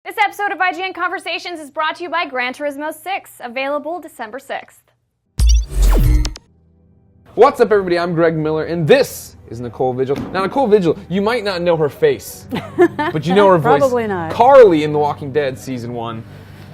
This episode of IGN Conversations is brought to you by Gran Turismo 6, available December 6th. What's up, everybody? I'm Greg Miller, and this is Nicole Vigil. Now, Nicole Vigil, you might not know her face, but you know her voice. Probably not. Carly in The Walking Dead Season 1.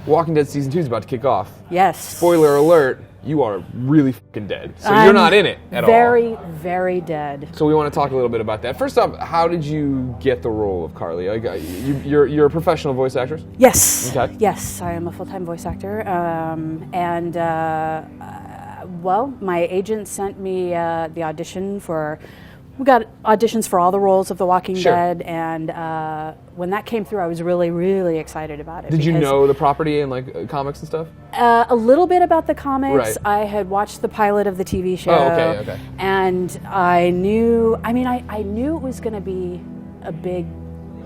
Walking Dead Season 2 is about to kick off. Yes. Spoiler alert, you are really fucking dead. So you're not in it at all. Very, very dead. So we want to talk a little bit about that. First off, how did you get the role of Carly? You're a professional voice actress? Yes. Okay. Yes, I am a full-time voice actor. Well, my agent sent me the audition for... We got auditions for all the roles of The Walking Dead, and when that came through, I was really, really excited about it. Did you know the property and comics and stuff? A little bit about the comics. Right. I had watched the pilot of the TV show. Oh, okay. And I knew, I knew it was going to be a big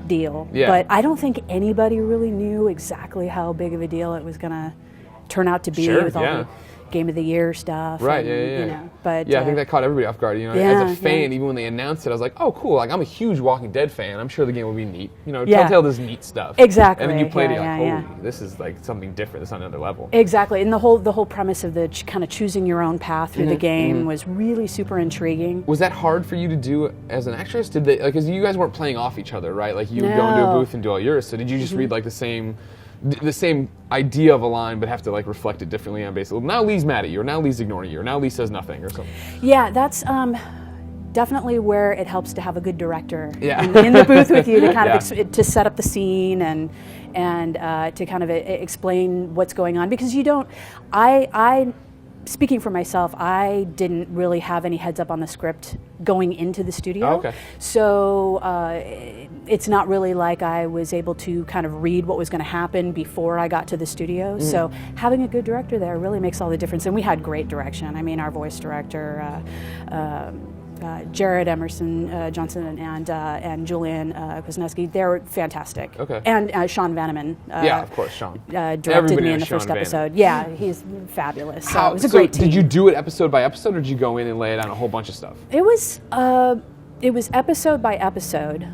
deal, but I don't think anybody really knew exactly how big of a deal it was going to turn out to be with all the Game of the Year stuff. Right, and, yeah. But I think that caught everybody off guard. As a fan, even when they announced it, I was like, oh, cool. I'm a huge Walking Dead fan. I'm sure the game will be neat. Telltale does neat stuff. Exactly. And then you played it, holy, this is something different. It's on another level. Exactly. And the whole premise of the kind of choosing your own path through the game was really super intriguing. Was that hard for you to do as an actress? Did they, because you guys weren't playing off each other, right? Like you would go into a booth and do all yours. So did you just read the same idea of a line, but have to reflect it differently on basically, now Lee's mad at you, or now Lee's ignoring you, or now Lee says nothing, or something? Yeah, that's definitely where it helps to have a good director in the booth with you to kind of to set up the scene and to kind of explain what's going on, because you don't. Speaking for myself, I didn't really have any heads up on the script going into the studio. Oh, okay. So it's not really like I was able to kind of read what was going to happen before I got to the studio. So having a good director there really makes all the difference. And we had great direction. I mean, our voice director, Jared Emerson Johnson and Julian Kwasniewski, they're fantastic. Okay. And Sean Vanneman. Of course, Sean. Directed me in the first episode. Yeah, he's fabulous. So it was a great team. Did you do it episode by episode, or did you go in and lay it on a whole bunch of stuff? It was episode by episode,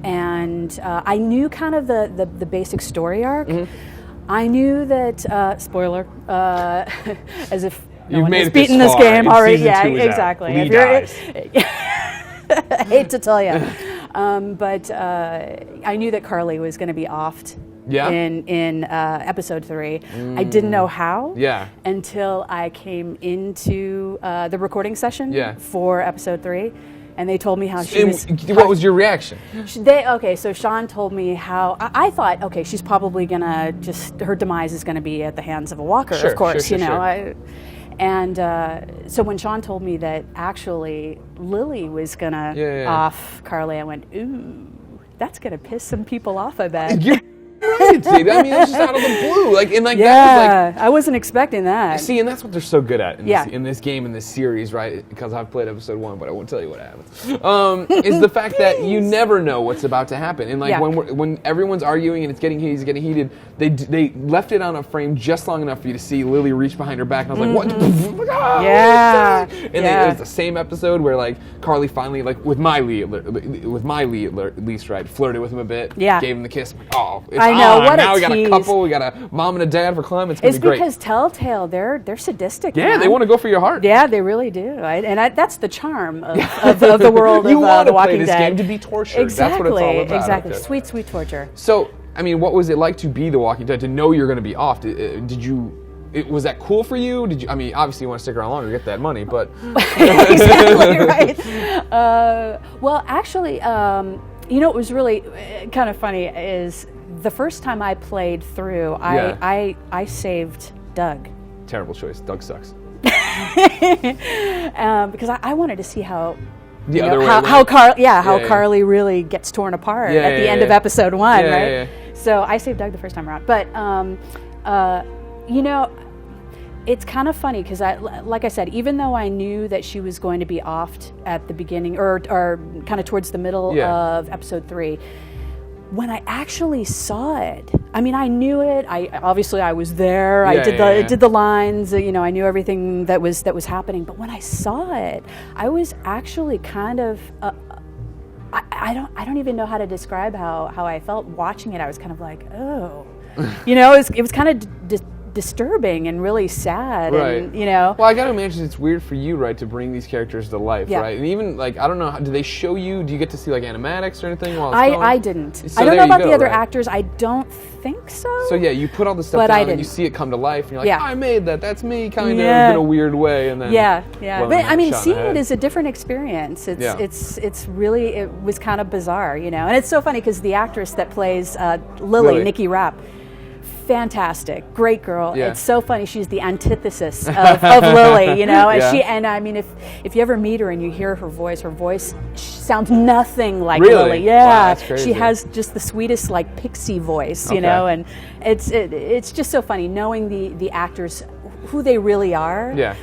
and I knew kind of the basic story arc. I knew that spoiler, as if no one has beaten this game already. Yeah, exactly. Lee dies. I hate to tell you, but I knew that Carly was going to be offed. In episode 3. I didn't know how until I came into the recording session for episode 3, and they told me how she was... What was your reaction? So Sean told me how... I thought, okay, she's probably going to her demise is going to be at the hands of a walker, of course, And so when Sean told me that actually Lily was going to off Carly, I went, ooh, that's going to piss some people off, I bet. Right. I mean, it was just out of the blue. That was I wasn't expecting that. See, and that's what they're so good at in this game, in this series, right? Because I've played episode 1, but I won't tell you what happens. Is the fact that you never know what's about to happen. And when everyone's arguing and it's getting heated, they left it on a frame just long enough for you to see Lily reach behind her back, and I was like, what? And it was the same episode where Carly finally, with my Lee at least, right, flirted with him a bit, gave him the kiss. I know, what now a we got tease. a couple, we got a mom and a dad for climbing. It's going to be great. It's because Telltale, they're sadistic. Yeah, they want to go for your heart. Yeah, they really do. That's the charm of the world of The Walking Dead. You want to play this game to be tortured. Exactly. That's what it's all about. Exactly. Okay. Sweet, sweet torture. So, I mean, what was it like to be The Walking Dead, to know you're going to be off? Was that cool for you? Obviously you want to stick around longer, get that money, but... Exactly, right. Well, actually, what was really kind of funny is the first time I played through, I saved Doug. Terrible choice. Doug sucks. Because I wanted to see how how Carly really gets torn apart at the end of episode 1, right? Yeah. So I saved Doug the first time around, but it's kind of funny because like I said, even though I knew that she was going to be offed at the beginning or kind of towards the middle of episode 3, when I actually saw it, I mean, I knew it. I was there. I did the lines. I knew everything that was happening. But when I saw it, I was actually kind of. I don't even know how to describe how I felt watching it. I was kind of like, oh, it was kind of disturbing and really sad, right. and Well, I gotta imagine it's weird for you, right, to bring these characters to life, right? And even I don't know, do they show you? Do you get to see animatics or anything while it's going? I didn't. So I don't know about the other actors. I don't think so. So yeah, you put all the stuff down and you see it come to life, and you're like, I made that. That's me, kind of in a weird way, and then But I mean, seeing it is a different experience. It's really, it was kind of bizarre, and it's so funny because the actress that plays Lily, Nikki Rapp. Fantastic, great girl. It's so funny. She's the antithesis of Lily, and I mean, if you ever meet her and you hear her voice sounds nothing like Lily. Yeah, wow, that's crazy. She has just the sweetest pixie voice, and it's just so funny knowing the actors who they really are. Yeah.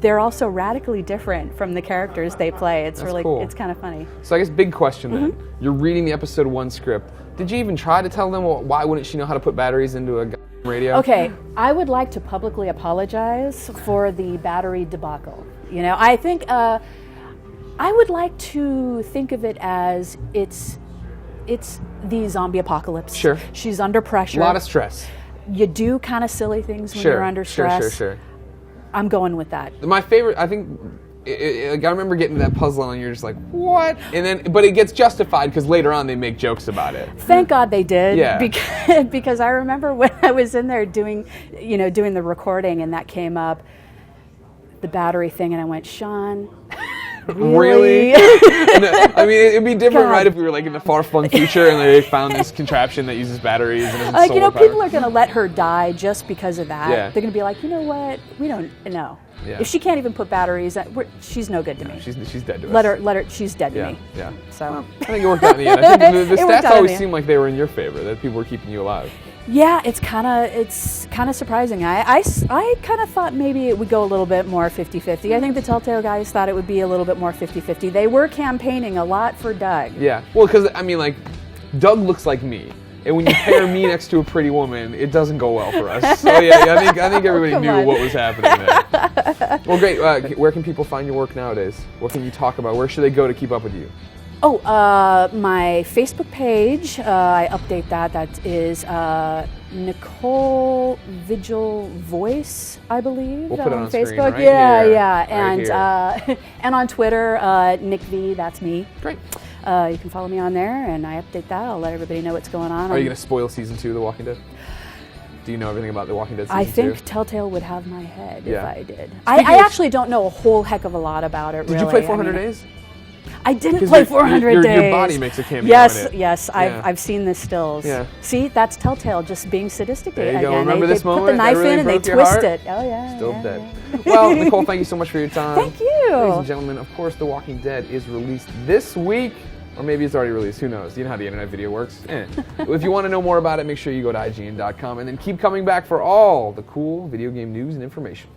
They're also radically different from the characters they play. It's That's really cool. It's kind of funny. So I guess big question then. You're reading the episode 1 script. Did you even try to tell them why wouldn't she know how to put batteries into a radio? Okay, I would like to publicly apologize for the battery debacle. I think I would like to think of it as it's the zombie apocalypse. Sure. She's under pressure. A lot of stress. You do kind of silly things when you're under stress. Sure. I'm going with that. My favorite, I think, I remember getting to that puzzle and you're just like, what? And then, but it gets justified because later on they make jokes about it. Thank God they did. Yeah. Because I remember when I was in there doing the recording and that came up, the battery thing, and I went, Sean, really? I mean, it'd be different, right, if we were in the far-flung future and they found this contraption that uses batteries and is solar powered. People are going to let her die just because of that. Yeah. They're going to be like, you know what? We don't know. Yeah. If she can't even put batteries, she's no good to me. She's dead to us. Let her. She's dead to me. Yeah. So I think it worked out in the end. I think the It worked stats out in always the end. seemed like they were in your favor. That people were keeping you alive. Yeah, it's kind of surprising. I kind of thought maybe it would go a little bit more 50-50. I think the Telltale guys thought it would be a little bit more 50-50. They were campaigning a lot for Doug. Yeah. Well, because I mean, Doug looks like me. And when you pair me next to a pretty woman, it doesn't go well for us. So yeah, I think everybody knew what was happening there. Well, great. Where can people find your work nowadays? What can you talk about? Where should they go to keep up with you? Oh, my Facebook page. I update that. That is Nicole Vigil Voice, I believe. We'll put it on Facebook. screen right Yeah. here. And on Twitter, Nick V. That's me. Great. You can follow me on there, and I update that. I'll let everybody know what's going on. Are you going to spoil season 2 of The Walking Dead? Do you know everything about The Walking Dead season 2? I think Telltale would have my head if I did. I actually don't know a whole heck of a lot about it, Did you play 400 Days? I didn't play 400 Days. Your body makes a cameo Yes, in it. yes. I've seen the stills. Yeah. See, that's Telltale just being sadistic there you again. Go. Remember this they moment? Put the knife really in and they broke your twist heart? it. Oh, yeah. Still yeah, dead. Yeah. Well, Nicole, thank you so much for your time. Thank you. Ladies and gentlemen, of course, The Walking Dead is released this week. Or maybe it's already released. Who knows? You know how the internet video works. If you want to know more about it, make sure you go to IGN.com and then keep coming back for all the cool video game news and information.